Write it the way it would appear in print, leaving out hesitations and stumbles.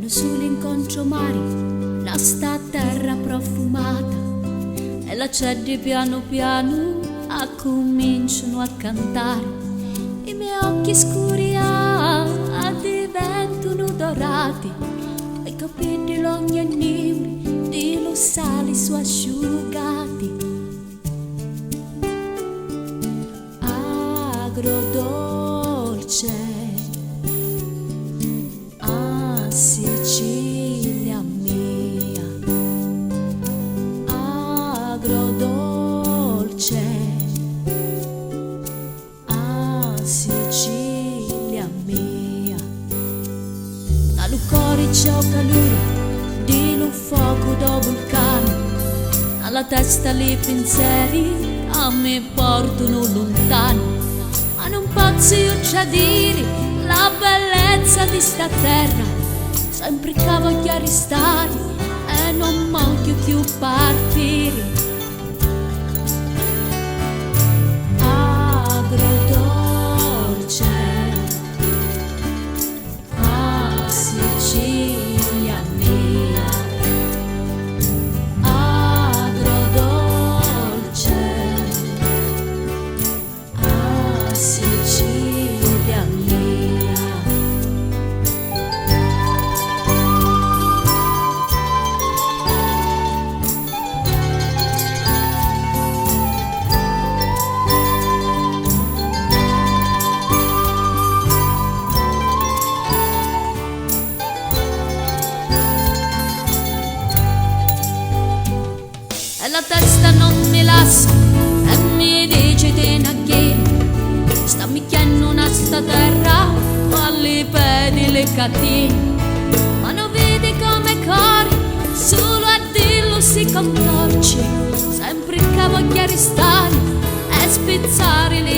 quando sull'incontro mari una sta terra profumata e la cedi piano piano cominciano a cantare. I miei occhi scuri diventano dorati, i capelli lunghi e neri di lo sali su asciugati. Agrodolce a Sicilia mia, agrodolce a Sicilia mia. La lucore c'è calore di lo fuoco do vulcano, alla testa li pensieri a me portano lontano. Ma non posso io già dire la bellezza di sta terra, sempre che voglio restare e non voglio più partire. Agrodolce a Sicilia mia, agrodolce a Sicilia mia. E la testa non mi lascia e mi dice te naghini, stammi chiedendo una sta terra alle pedi le catene. Ma non vedi come corri solo a dirlo si contorce, sempre che voglio restare e spezzare le